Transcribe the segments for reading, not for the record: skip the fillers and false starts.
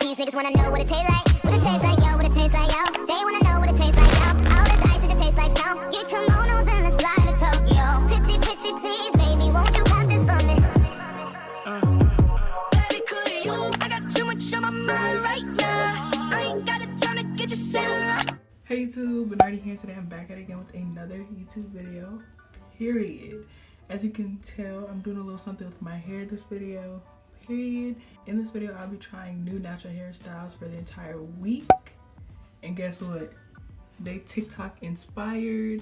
these niggas wanna know what it tastes like. What it tastes like, yo, what it tastes like, yo. They wanna know what it tastes like, yo. All this ice, it just tastes like snow. Get kimonos and let's fly to Tokyo. Pretty, pretty, please, baby, won't you have this for me? Baby, could you? I got too much on my mind right now. I ain't got the time to get you set right. Hey YouTube, Banartey here. Today I'm back at it again with another YouTube video, period. As you can tell, I'm doing a little something with my hair this video, period. In this video, I'll be trying new natural hairstyles for the entire week. And guess what? They TikTok inspired,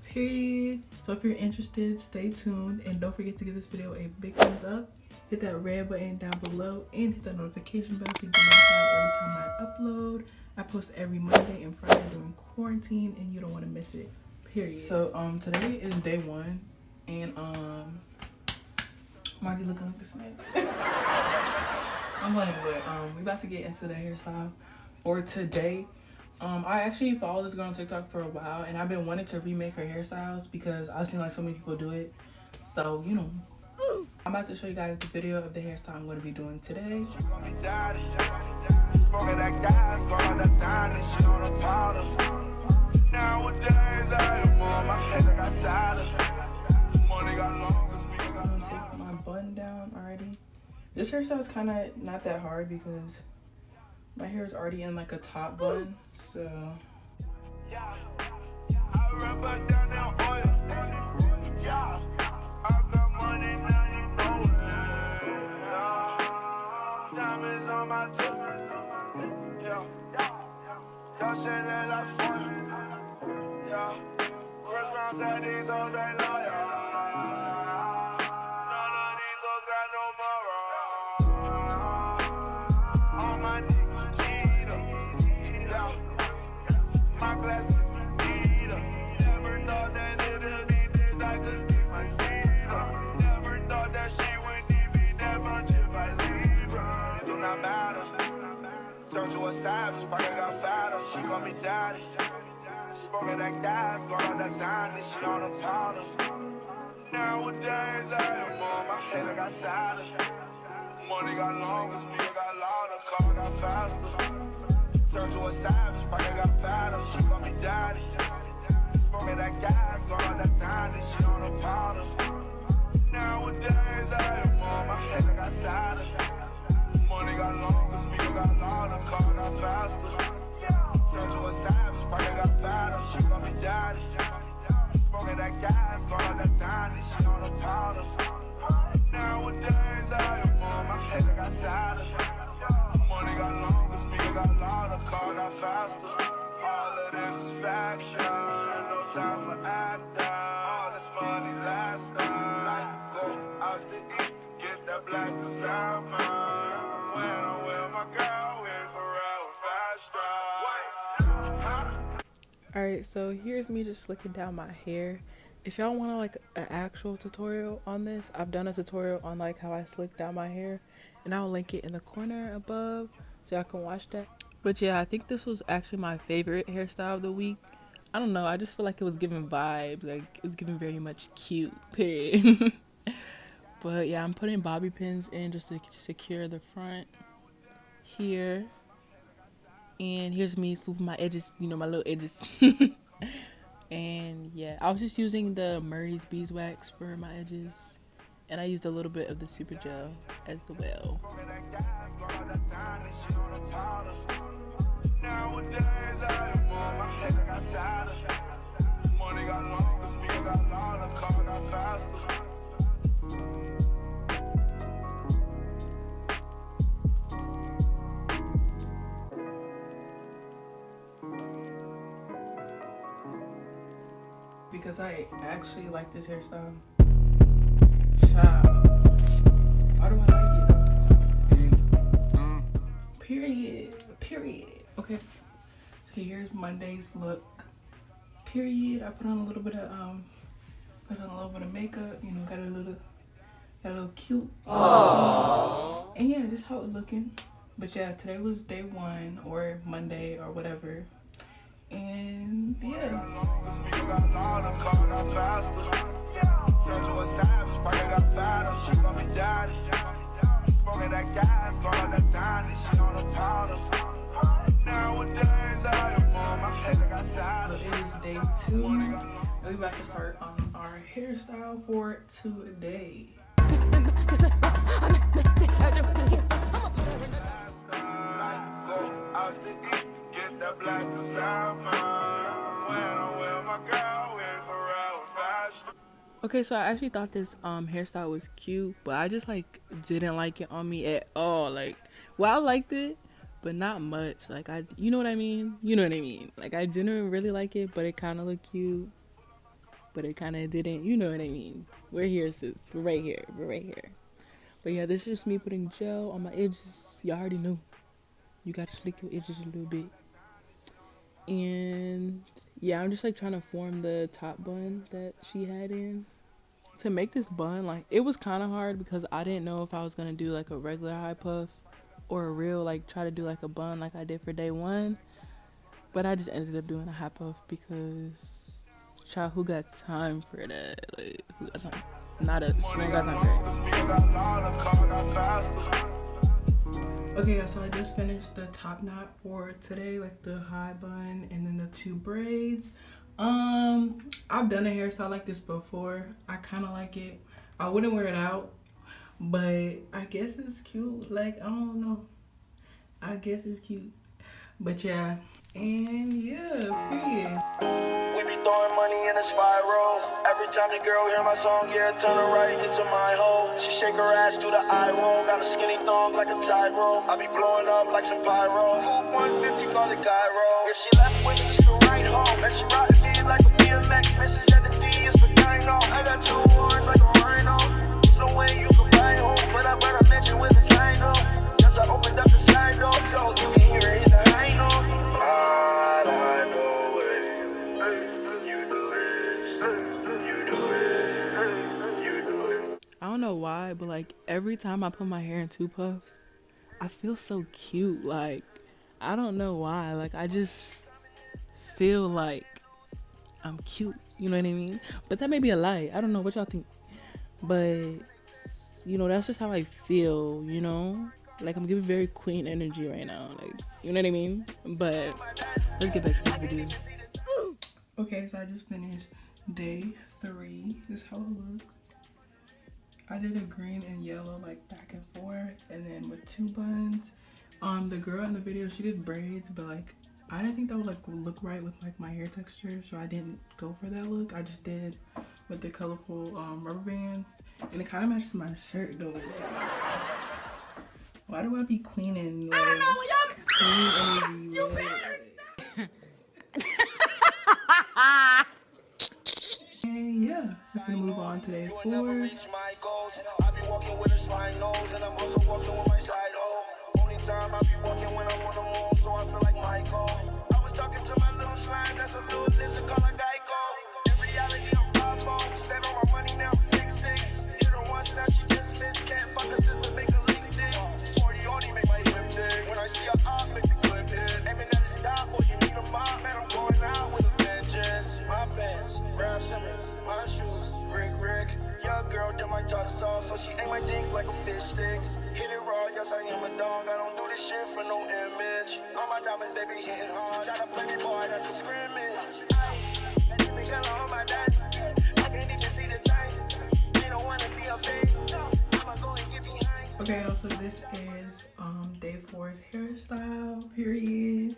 period. So if you're interested, stay tuned. And don't forget to give this video a big thumbs up. Hit that red button down below and hit that notification bell so you get notified every time I upload. I post every Monday and Friday during quarantine and you don't want to miss it, period. So today is day one and I'm already looking like a snake. I'm like, but we about to get into the hairstyle for today. I actually follow this girl on TikTok for a while and I've been wanting to remake her hairstyles because I've seen like so many people do it. So, you know, I'm about to show you guys the video of the hairstyle I'm going to be doing today. I'm gonna take my bun down already. This hairstyle is kind of not that hard because my hair is already in like a top bun, so. Savage, but I got fatter. She call me daddy. Smoking that gas, going on that sign, and she on the powder. Nowadays, I am on my head, I got sadder. Money got longer, speed got louder, car got faster. Turned to a savage, but I got fatter. She call me daddy. Smoking that gas, going on that sign, and she on the powder. Nowadays, I am on my head, I got sadder. Money got longer, speed got louder, car got faster. Turned to a savage, but I got fatter. She call me daddy. Smoking that gas, going on that sign, and she on the powder. Nowadays, I am on my head, I got sadder. Money got longer, speed got louder, car got faster. All of this is faction, no time for acting. All this money last night. Go out to eat, get that black beside mine. When I'm with my girl, we're forever fast. Alright, so here's me just slicking down my hair. If y'all want like an actual tutorial on this, I've done a tutorial on like how I slick down my hair and I'll link it in the corner above so y'all can watch that. But yeah, I think this was actually my favorite hairstyle of the week. I don't know, I just feel like it was giving vibes, like it was giving very much cute, period. But yeah, I'm putting bobby pins in just to secure the front here. And here's me swooping my edges, you know, my little edges. And yeah, I was just using the Murray's beeswax for my edges. And I used a little bit of the super gel as well. Because I actually like this hairstyle. Child. Why do I like it? Period. Okay. So here's Monday's look. Period. I put on a little bit of makeup. You know, got a little cute. Aww. And yeah, this is how it's looking. But yeah, today was day one or Monday or whatever. And yeah. Smoking that gas, going on that sign, and she on the powder. day 2. And we're about to start on our hairstyle for today. Okay, so I actually thought this hairstyle was cute, but I just like didn't like it on me at all. Like, well, I liked it, but not much. Like, you know what I mean? You know what I mean? Like, I didn't really like it, but it kind of looked cute, but it kind of didn't. You know what I mean? We're here, sis. We're right here. We're right here. But yeah, this is just me putting gel on my edges. Y'all already know. You got to slick your edges a little bit. And yeah, I'm just like trying to form the top bun that she had in. To make this bun, like, it was kind of hard because I didn't know if I was gonna do like a regular high puff or a real, like, try to do like a bun like I did for day 1. But I just ended up doing a high puff because, child, who got time for that? Like, who got time? Not us. We don't got time for it. Okay, yeah, so I just finished the top knot for today, like the high bun and then the 2 braids. I've done a hairstyle like this before. I kind of like it. I wouldn't wear it out, but I guess it's cute. Like, I don't know. I guess it's cute. But yeah, and yeah, period. We be throwing money in a spiral. Every time the girl hear my song, yeah, turn her right into my hole. She shake her ass, do the eye roll. Got a skinny thong like a tightrope. I be blowing up like some pyro. Coupe 150, call it gyro. If she left with me, she go right home. And she ride me like a BMX. Mrs. 70 is the dino. I got 2 horns like a rhino. There's no way you can buy home, but I better mention with this high note. Yes, I opened up the slide door, so you can hear it in the high note. I don't know why, but like every time I put my hair in 2 puffs, I feel so cute. Like, I don't know why. Like, I just feel like I'm cute. You know what I mean? But that may be a lie. I don't know what y'all think. But, you know, that's just how I feel, you know? Like, I'm giving very queen energy right now. Like, you know what I mean? But let's get back to the video. Okay, so I just finished day 3. This is how it looks. I did a green and yellow, like, back and forth, and then with 2 buns. The girl in the video, she did braids, but like I didn't think that would like look right with like my hair texture, so I didn't go for that look. I just did with the colorful rubber bands, and it kind of matches my shirt though. Why do I be queening? Like, I don't know, y'all. You and yeah, we're gonna move on to day 4. I be walking with a slime nose, and I'm also walking with my side hole. Only time I be walking when I'm on the moon, so I feel like Michael. I was talking to my little slime, that's a little lizard called a Geico. In reality, I'm puffball. Stand on my money now, 6'6". Hit her once, now she just missed. Can't fuck her sister, make her leak dick. 40 only make my hip dig. When I see her up, make the clip hit. Aiming at his dot, boy, you need a mop. Man, I'm going out with a vengeance. My pants, Ralph Simmons, my shoes, Rick. Young girl did my tartar sauce, so she ate my dick like a fish stick. Hit it raw, yes I am a dog. I don't do this shit for no image. All my diamonds, they be hitting hard. Try to play me, boy, that's a scrimmage. That nigga on my dad. I can't even see the time. They don't wanna see her face. I'ma go and get behind. Okay, so this is day 4's hairstyle, period.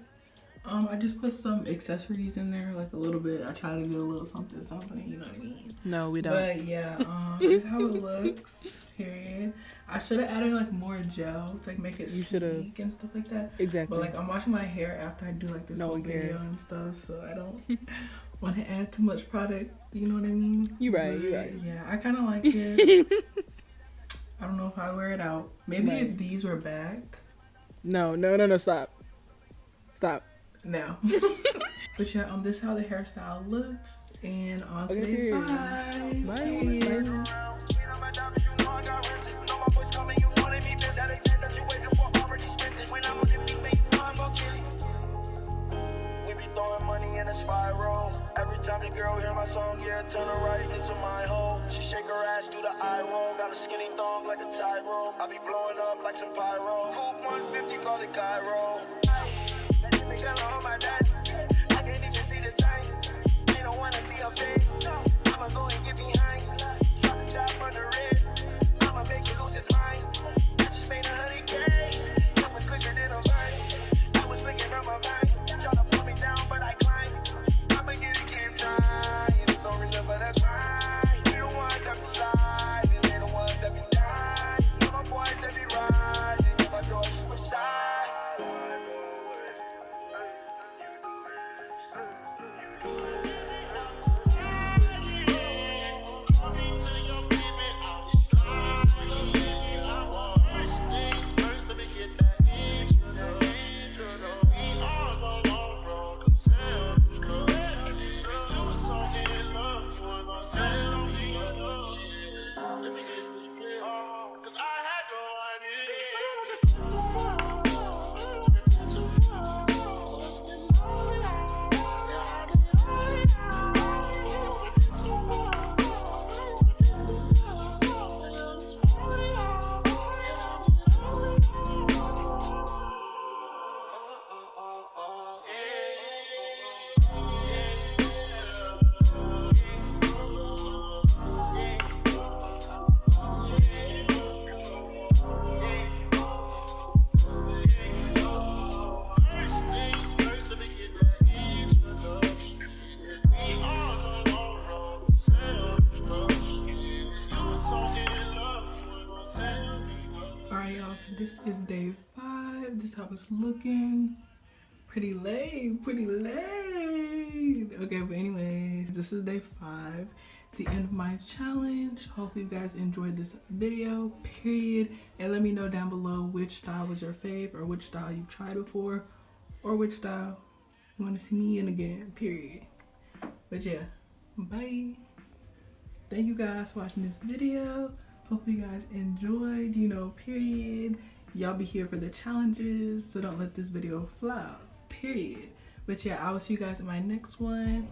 I just put some accessories in there, like a little bit. I try to do a little something, you know what I mean? No, we don't. But yeah, this is how it looks, period. I should have added like more gel to like make it sleek and stuff like that. Exactly. But like I'm washing my hair after I do like this whole video and stuff, so I don't want to add too much product, you know what I mean? You right. Yeah, I kind of like it. I don't know if I'd wear it out. Maybe if these were back. No, stop. Now. But yeah, this is how the hairstyle looks, and on to day 5. Bye. We be throwing money in a spiral. Every time the girl hear my song, yeah, turn her right into my hole. She shake her ass, do the eye roll. Got a skinny thong like a tightrope. I be blowing up like some pyro. Coupe 150, call it gyro. I can't even see the time. Alright y'all, so this is day 5. This is how it's looking. Pretty late, pretty late. Okay, but anyways, this is day 5, the end of my challenge. Hopefully you guys enjoyed this video, period. And let me know down below which style was your fave, or which style you've tried before, or which style you want to see me in again, period. But yeah, bye. Thank you guys for watching this video. Hopefully you guys enjoyed, you know, period. Y'all be here for the challenges, so don't let this video flop, period. But yeah, I will see you guys in my next one.